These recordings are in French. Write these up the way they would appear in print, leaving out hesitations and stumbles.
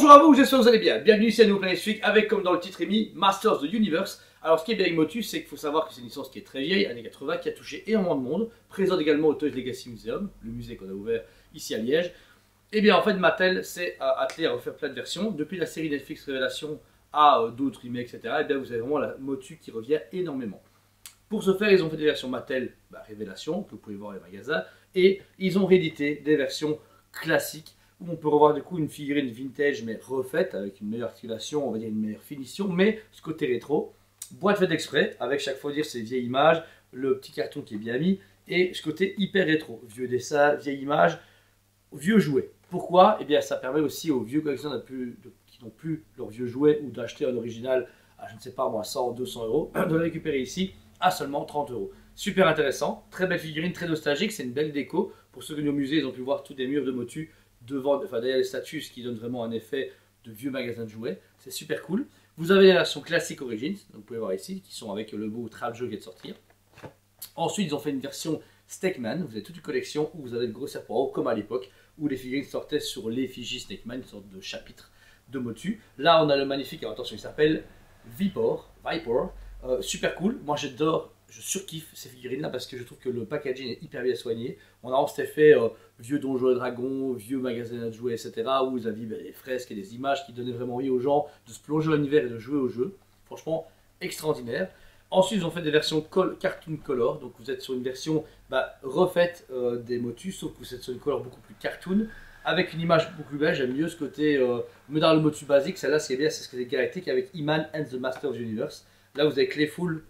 Bonjour à vous, j'espère que vous allez bien. Bienvenue ici à Nouveau Planet Freak avec, comme dans le titre émis, Masters of the Universe. Alors ce qui est bien avec Motus, c'est qu'il faut savoir que c'est une licence qui est très vieille, années 80, qui a touché énormément de monde, présente également au Toys Legacy Museum, le musée qu'on a ouvert ici à Liège. Et bien en fait Mattel s'est attelé à refaire plein de versions, depuis la série Netflix Révélation à d'autres remakes, etc. Et bien vous avez vraiment la Motu qui revient énormément. Pour ce faire, ils ont fait des versions Mattel Révélation, que vous pouvez voir dans les magasins, et ils ont réédité des versions classiques, où on peut revoir du coup une figurine vintage mais refaite, avec une meilleure articulation, on va dire une meilleure finition, mais ce côté rétro. Boîte faite exprès, avec chaque fois dire ces vieilles images, le petit carton qui est bien mis, et ce côté hyper rétro, vieux dessin, vieille image, vieux jouets. Pourquoi? Eh bien ça permet aussi aux vieux collectionneurs qui n'ont plus leurs vieux jouets ou d'acheter un original à je ne sais pas moi 100 200 euros, de le récupérer ici à seulement 30 euros. Super intéressant, très belle figurine, très nostalgique, c'est une belle déco. Pour ceux qui venus au musée, ils ont pu voir tous des murs de Motu devant, enfin derrière les statues, ce qui donne vraiment un effet de vieux magasin de jouets. C'est super cool. Vous avez la version classique Origins, donc vous pouvez voir ici, qui sont avec le beau Trap Jeu qui est de sortir. Ensuite, ils ont fait une version Snakeman. Vous avez toute une collection où vous avez le gros serpent comme à l'époque, où les figurines sortaient sur l'effigie Snakeman, une sorte de chapitre de Motu. Là, on a le magnifique, alors attention, il s'appelle Viper. Super cool. Moi, j'adore, je surkiffe ces figurines-là parce que je trouve que le packaging est hyper bien soigné. On a vraiment cet effet vieux Donjons et Dragons, vieux magasin de jouets, etc. où vous aviez des fresques et des images qui donnaient vraiment envie aux gens de se plonger dans l'univers et de jouer au jeu. Franchement, extraordinaire. Ensuite, ils ont fait des versions cartoon color. Donc, vous êtes sur une version refaite des Motus, sauf que vous êtes sur une couleur beaucoup plus cartoon, avec une image beaucoup plus belle. J'aime mieux ce côté, mais dans le Motu basique, celle-là, ce qui est bien, c'est ce côté galactique avec He-Man and the Master of the Universe. Là, vous avez Clayful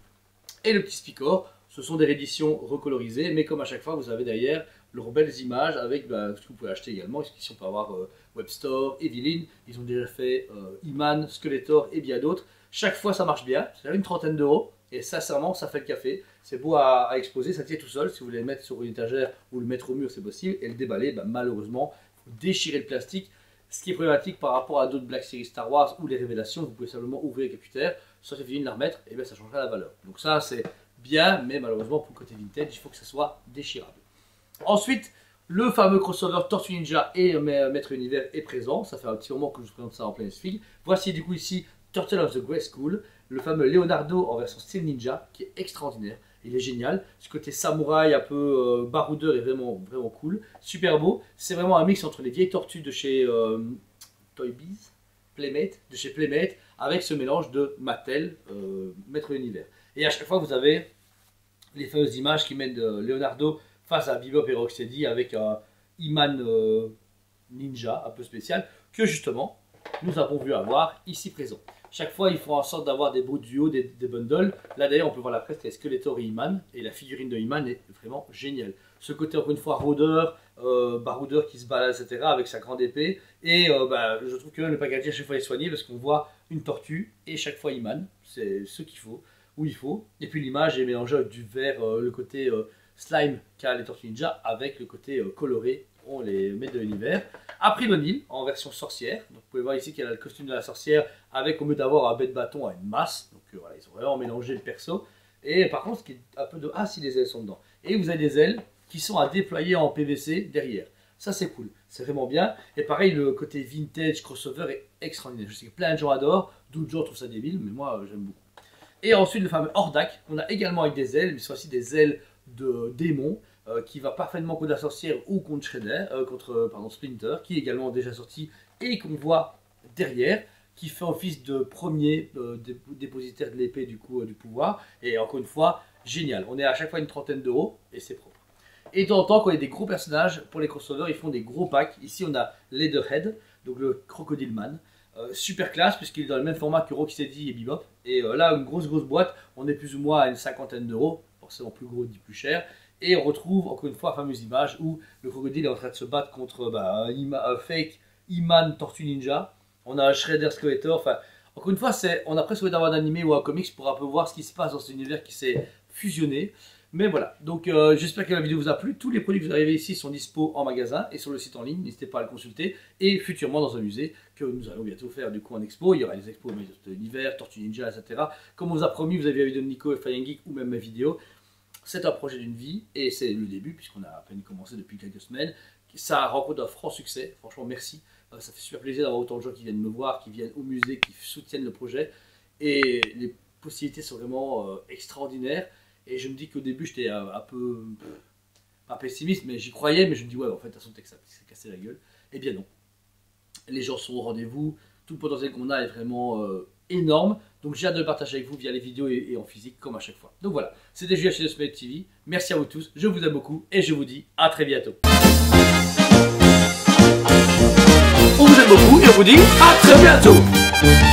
et le petit Spicor. Ce sont des rééditions recolorisées, mais comme à chaque fois, vous avez derrière leurs belles images avec ce que vous pouvez acheter également. Ici, on peut avoir Webstore, Evelyn. Ils ont déjà fait He-Man, Skeletor et bien d'autres. Chaque fois, ça marche bien. C'est une trentaine d'euros. Et sincèrement, ça fait le café. C'est beau à exposer, ça tient tout seul. Si vous voulez le mettre sur une étagère ou le mettre au mur, c'est possible. Et le déballer, malheureusement, il faut déchirer le plastique. Ce qui est problématique par rapport à d'autres Black Series Star Wars ou les révélations, vous pouvez simplement ouvrir les caputaires, soit c'est fini de la remettre, et bien ça changera la valeur. Donc ça c'est bien, mais malheureusement pour le côté vintage, il faut que ça soit déchirable. Ensuite, le fameux crossover Tortue Ninja et Maître Univers est présent. Ça fait un petit moment que je vous présente ça en plein Fig. Voici du coup ici Turtle of the Grey School, le fameux Leonardo en version style ninja, qui est extraordinaire. Il est génial. Ce côté samouraï un peu baroudeur est vraiment, vraiment cool. Super beau. C'est vraiment un mix entre les vieilles tortues de chez Toy Biz, Playmate, de chez Playmate, avec ce mélange de Mattel, Maître Univers. Et à chaque fois, vous avez les fameuses images qui mettent Leonardo face à Bebop et Rocksteady avec un He-Man ninja un peu spécial, que justement, nous avons vu avoir ici présent. Chaque fois, ils font en sorte d'avoir des beaux duos, des bundles. Là, d'ailleurs, on peut voir la presse, c'est Skeletor et He-Man. Et la figurine de He-Man est vraiment géniale. Ce côté, encore une fois, rôdeur, baroudeur qui se balade, etc., avec sa grande épée. Et je trouve que même le packaging, à chaque fois, est soigné parce qu'on voit une tortue et chaque fois He-Man. C'est ce qu'il faut, où il faut. Et puis, l'image est mélangée avec du vert, le côté slime qu'a les Tortues Ninja, avec le côté coloré, on les met de l'univers. April O'Neil en version sorcière. Donc, vous pouvez voir ici qu'elle a le costume de la sorcière avec, au lieu d'avoir un bête bâton, à une masse. Donc voilà, ils ont vraiment mélangé le perso. Et par contre, ce qui est un peu de... Ah si, les ailes sont dedans. Et vous avez des ailes qui sont à déployer en PVC derrière. Ça c'est cool, c'est vraiment bien. Et pareil, le côté vintage crossover est extraordinaire. Je sais que plein de gens adorent, d'autres gens trouvent ça débile, mais moi j'aime beaucoup. Et ensuite le fameux Hordak, on a également avec des ailes, mais cette fois-ci des ailes de démon. Qui va parfaitement contre la sorcière ou contre Shredder, Splinter, qui est également déjà sorti et qu'on voit derrière, qui fait office de premier dépositaire de l'épée du pouvoir. Et encore une fois, génial. On est à chaque fois une trentaine d'euros et c'est propre. Et de temps en temps, quand il y a des gros personnages, pour les crossovers, ils font des gros packs. Ici, on a Leatherhead, donc le Crocodile Man. Super classe, puisqu'il est dans le même format que Rocksteady et Bebop. Et là, une grosse boîte, on est plus ou moins à une cinquantaine d'euros. Forcément, plus gros dit plus cher. Et on retrouve encore une fois la fameuse image où le crocodile est en train de se battre contre un fake He-Man Tortue Ninja. On a un Shredder Skeletor. Enfin, encore une fois, on a presque envie d'avoir un animé ou un comics pour un peu voir ce qui se passe dans cet univers qui s'est fusionné. Mais voilà, donc j'espère que la vidéo vous a plu. Tous les produits que vous arrivez ici sont dispo en magasin et sur le site en ligne. N'hésitez pas à le consulter. Et futurement dans un musée que nous allons bientôt faire du coup en expo. Il y aura des expos de l'univers, Tortue Ninja, etc. Comme on vous a promis, vous avez vu la vidéo de Nico et Flying Geek ou même ma vidéo. C'est un projet d'une vie et c'est le début puisqu'on a à peine commencé depuis quelques semaines. Ça rencontre un franc succès, franchement merci. Ça fait super plaisir d'avoir autant de gens qui viennent me voir, qui viennent au musée, qui soutiennent le projet. Et les possibilités sont vraiment extraordinaires. Et je me dis qu'au début, j'étais un peu, pas pessimiste, mais j'y croyais. Mais je me dis, ouais, en fait, de toute façon, ça s'est cassé la gueule. Eh bien non. Les gens sont au rendez-vous. Tout le potentiel qu'on a est vraiment énorme. Donc j'ai hâte de le partager avec vous via les vidéos et en physique, comme à chaque fois. Donc voilà, c'était Julien chez Smile TV. Merci à vous tous, je vous aime beaucoup et je vous dis à très bientôt. On vous aime beaucoup et on vous dit à très bientôt.